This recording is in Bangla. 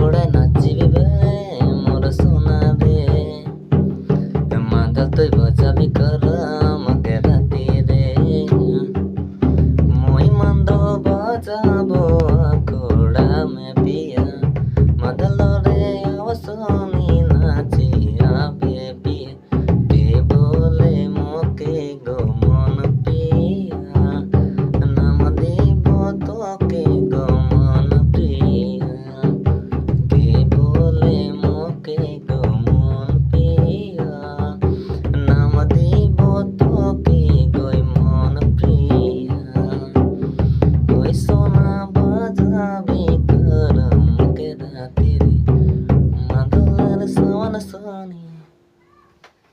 আখড়ায় নাচিবে মোর সোনা রে, মাদল তুই বাজাবি কর আমাকে রাতি রে, মই মাদল বাজাবো আখড়া মে পিয়া, মাদল রে আওয়াজনি নাচিয়া বেবিয়া, কে বলে মোকে গো মন প্রিয়া, নাম দিব তোকে গো মন প্রিয়া, কে বলে মোকে গো মন প্রিয়া, নাম দিব তোকে গো মন প্রিয়া, ওই সোনা বাজাবি কর আমাকে রাতে রে, মাদলের সোনা সোনি।